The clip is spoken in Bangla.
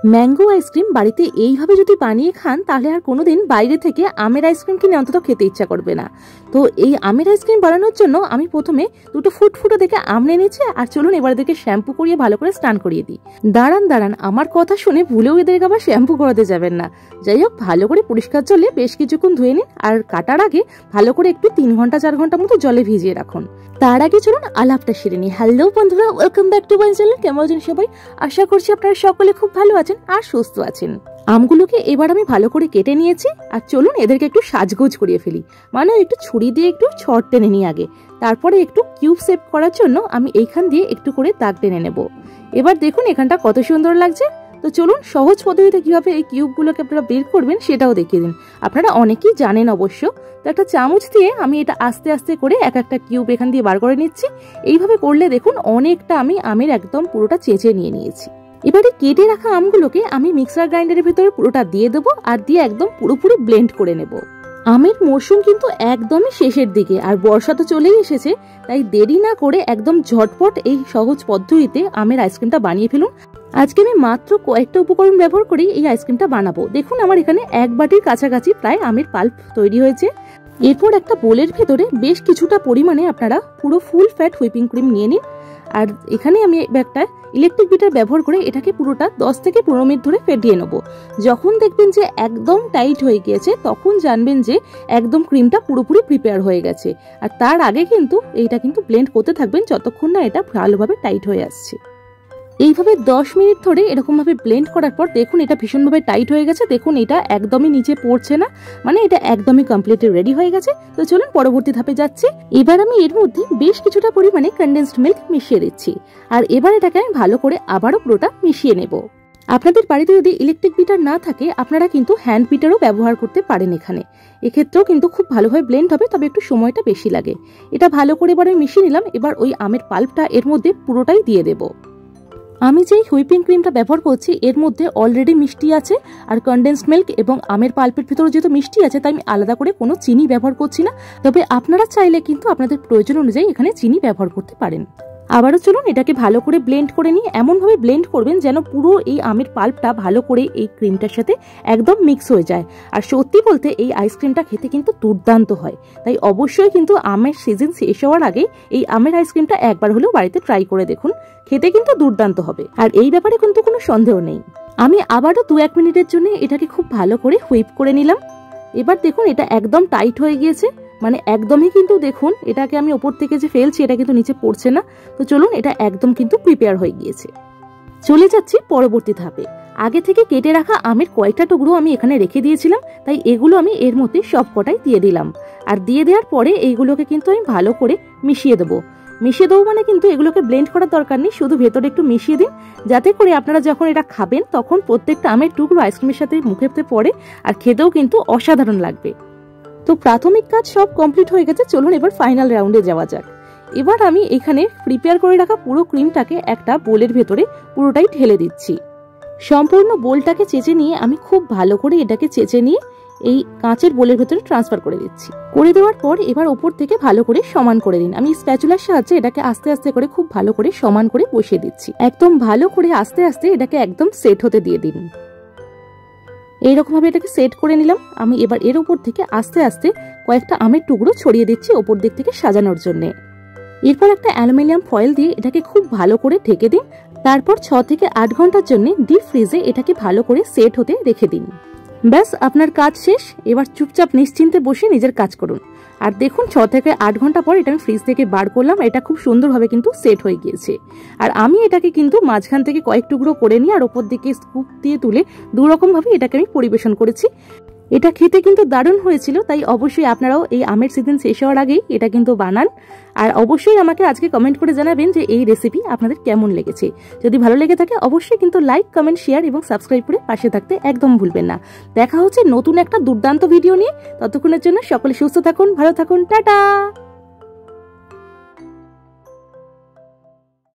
ম্যাঙ্গো আইসক্রিম বাড়িতে এইভাবে যদি বানিয়ে খান তাহলে আর কোনোদিন বাইরে থেকে আমের আইসক্রিম কিনে অন্তত খেতে ইচ্ছা করবে না। তো এই আমের আইসক্রিম বানানোর জন্য আমি প্রথমে দুটো ফুটফুটো দেখে আম নিয়ে নিচ্ছি। আর চলুন এবার এদেরকে শ্যাম্পু করিয়ে ভালো করে স্নান করিয়ে দিই। দাঁড়ান আমার কথা শুনে ভুলেও এদেরকে আবার শ্যাম্পু করাতে যাবেন না। যাই হোক, ভালো করে পরিষ্কার জলে বেশ কিছুক্ষণ ধুয়ে নিন। আর কাটার আগে ভালো করে একটু 3 ঘন্টা 4 ঘন্টা মতো জলে ভিজিয়ে রাখুন। তার আগে চলুন আলাপটা সেরে নিই। হ্যালো বন্ধুরা, welcome back to my channel. কেমন আছেন সবাই? আশা করছি আপনারা সকলে খুব ভালো আছেন আর সুস্থ আছেন। আমগুলোকে এবার আমি ভালো করে কেটে নিয়েছি। আর চলুন এদেরকে একটু সাজগোজ করিয়ে ফেলি, মানে একটু ছুরি দিয়ে একটু ছড় টেনে নিই আগে। তারপরে একটু কিউব শেপ করার জন্য আমি এইখান দিয়ে একটু করে দাগ টেনে নেব। এবার দেখুন এখানটা কত সুন্দর লাগছে। তো চলুন সহজ পদ্ধতিতে কিভাবে এই কিউবগুলোকে আপনারা বের করবেন সেটাও দেখিয়ে দিন। আপনারা অনেকেই জানেন অবশ্য। তো একটা চামচ দিয়ে আমি এটা আস্তে আস্তে করে এক একটা কিউব এখান দিয়ে বার করে নিচ্ছি। এইভাবে করলে দেখুন অনেকটা আমি আমের একদম পুরোটা চেঁচে নিয়ে নিয়েছি। এবারে কেটে রাখা আমগুলোকে আমি মিক্সার গ্রাইন্ডারের ভিতরে পুরোটা দিয়ে দেবো আর দিয়ে একদম পুরোপুরি ব্লেন্ড করে নেব। আমের মরশুম কিন্তু একদমই শেষের দিকে, আর বর্ষা তো চলেই এসেছে। তাই দেরি না করে একদম ঝটপট এই সহজ পদ্ধতিতে আমের আইসক্রিমটা বানিয়ে ফেলুন। আজকে আমি মাত্র কয়েকটা উপকরণ ব্যবহার করে এই আইসক্রিমটা বানাবো। দেখুন আমার এখানে 1 বাটির কাছাকাছি প্রায় আমের পাল্প তৈরি হয়েছে। এরপর একটা বোলের ভেতরে বেশ কিছুটা পরিমাণে আপনারা পুরো ফুল ফ্যাট হুইপিং ক্রিম নিয়ে নিন। আর এখানে আমি একটা ইলেকট্রিক বিটার ব্যবহার করে এটাকে পুরোটা 10 থেকে 15 মিনিট ধরে ফেটিয়ে নেব। যখন দেখবেন যে একদম টাইট হয়ে গিয়েছে তখন জানবেন যে একদম ক্রিমটা পুরোপুরি প্রিপেয়ার হয়ে গেছে। আর তার আগে কিন্তু এইটা কিন্তু ব্লেন্ড করতে থাকবেন যতক্ষণ না এটা ভালোভাবে টাইট হয়ে আসছে। এইভাবে 10 মিনিট ধরে এরকম ভাবে ব্লেন্ড করার পর দেখুন এটা ভীষণভাবে টাইট হয়ে গেছে। দেখুন এটা একদমই নিচে পড়ছে না, মানে এটা একদমই কমপ্লিটলি রেডি হয়ে গেছে। তো চলুন পরবর্তী ধাপে যাচ্ছি। এবার আমি এর মধ্যে বেশ কিছুটা পরিমাণে কনডেন্সড মিল্ক মিশিয়ে দিচ্ছি। আর এবার এটাকে আমি ভালো করে আবারও পুরোটা মিশিয়ে নেব। আপনাদের বাড়িতে যদি ইলেকট্রিক বিটার না থাকে আপনারা কিন্তু হ্যান্ড বিটারও ব্যবহার করতে পারেন। এখানে এক্ষেত্রেও কিন্তু খুব ভালোভাবে ব্লেন্ড হবে, তবে একটু সময়টা বেশি লাগে। এটা ভালো করে এবার আমি মিশিয়ে নিলাম। এবার ওই আমের পাল্পটা এর মধ্যে পুরোটাই দিয়ে দেবো। আমি যেই হুইপিং ক্রিমটা ব্যবহার করছি এর মধ্যে অলরেডি মিষ্টি আছে, আর কনডেন্সড মিল্ক এবং আমের পাল্পের ভিতরে যেহেতু মিষ্টি আছে তাই আমি আলাদা করে কোনো চিনি ব্যবহার করছি না। তবে আপনারা চাইলে কিন্তু আপনাদের প্রয়োজন অনুযায়ী এখানে চিনি ব্যবহার করতে পারেন। আবারও চলুন এটাকে ভালো করে ব্লেন্ড করে নিই। এমনভাবে ব্লেন্ড করবেন যেন পুরো এই আমের পাল্পটা ভালো করে এই ক্রিমটার সাথে একদম মিক্স হয়ে যায়। আর সত্যি বলতে এই আইসক্রিমটা খেতে কিন্তু দুর্দান্ত হয়। তাই অবশ্যই কিন্তু আমের সিজন শেষ হওয়ার আগে এই আমের আইসক্রিমটা একবার হলেও বাড়িতে ট্রাই করে দেখুন, খেতে কিন্তু দুর্দান্ত হবে। আর এই ব্যাপারে কিন্তু কোনো সন্দেহ নেই। আমি আবারও 2-1 মিনিটের জন্য এটাকে খুব ভালো করে হুইপ করে নিলাম। এবার দেখুন এটা একদম টাইট হয়ে গিয়েছে, মানে একদমই কিন্তু দেখুন এটাকে আমি ওপর থেকে যে ফেলছি এটা কিন্তু নিচে পড়ছে না। তো চলুন এটা একদম কিন্তু প্রিপেয়ার হয়ে গিয়েছে। চলে যাচ্ছি পরবর্তী ধাপে। আগে থেকে কেটে রাখা আমের কয়েকটা টুকরো আমি এখানে রেখে দিয়েছিলাম, তাই এগুলো আমি এর মধ্যে সব কটাই দিয়ে দিলাম। আর দিয়ে দেওয়ার পরে এইগুলোকে কিন্তু আমি ভালো করে মিশিয়ে দেবো। মানে কিন্তু এগুলোকে ব্লেন্ড করার দরকার নেই, শুধু ভেতরে একটু মিশিয়ে দিন যাতে করে আপনারা যখন এটা খাবেন তখন প্রত্যেকটা আমের টুকরো আইসক্রিমের সাথে মুখেতে পড়ে আর খেতেও কিন্তু অসাধারণ লাগবে। তো প্রাথমিক কাজ সব কমপ্লিট হয়ে গেছে। চলুন এবার ফাইনাল রাউন্ডে যাওয়া যাক। এবার আমি এখানে প্রিপেয়ার করে রাখা পুরো ক্রিমটাকে একটা বোলের ভেতরে পুরোটাই ঢেলে দিচ্ছি। সম্পূর্ণ বোলটাকে চেঁচে নিয়ে আমি খুব ভালো করে এটাকে চেঁচে নিয়ে এই কাঁচের বোলের ভেতরে ট্রান্সফার করে দিচ্ছি। করে দেওয়ার পর এবার ওপর থেকে ভালো করে সমান করে দিন। আমি স্প্যাচুলার সাহায্যে এটাকে আস্তে আস্তে করে খুব ভালো করে সমান করে বসিয়ে দিচ্ছি। একদম ভালো করে আস্তে আস্তে এটাকে একদম সেট হতে দিয়ে দিন। এইরকম ভাবে এটাকে সেট করে নিলাম। আমি এবার এর উপর থেকে আস্তে আস্তে কয়েকটা আমের টুকরো ছড়িয়ে দিচ্ছি ওপর দিক থেকে সাজানোর জন্য। এরপর একটা অ্যালুমিনিয়াম ফয়েল দিয়ে এটাকে খুব ভালো করে ঢেকে দিন। তারপর 6 থেকে 8 ঘন্টার জন্য ডিপ ফ্রিজে এটাকে ভালো করে সেট হতে রেখে দিন। ব্যাস আপনার কাজ শেষ। এবার চুপচাপ নিশ্চিন্তে বসে নিজের কাজ করুন। আর দেখুন 6 থেকে 8 ঘন্টা পর এটা আমি ফ্রিজ থেকে বার করলাম। এটা খুব সুন্দরভাবে কিন্তু সেট হয়ে গিয়েছে। আর আমি এটাকে কিন্তু মাঝখান থেকে কয়েক টুকরো করে নিয়ে আর ওপর দিকে স্কুপ দিয়ে তুলে 2 রকম ভাবে এটাকে আমি পরিবেশন করেছি। এটা খেতে কিন্তু দারুণ হয়েছিল। তাই অবশ্যই আপনারাও এই আমের সিজন শেষ হওয়ার আগেই এটা কিন্তু বানান। আর অবশ্যই আমাকে আজকে কমেন্ট করে জানাবেন যে এই রেসিপি আপনাদের কেমন লেগেছে। যদি ভালো লেগে থাকে অবশ্যই কিন্তু লাইক, কমেন্ট, শেয়ার এবং সাবস্ক্রাইব করে পাশে থাকতে একদম ভুলবেন না। দেখা হচ্ছে নতুন একটা দুর্দান্ত ভিডিও নিয়ে। ততক্ষণের জন্য সকলে সুস্থ থাকুন, ভালো থাকুন, টাটা।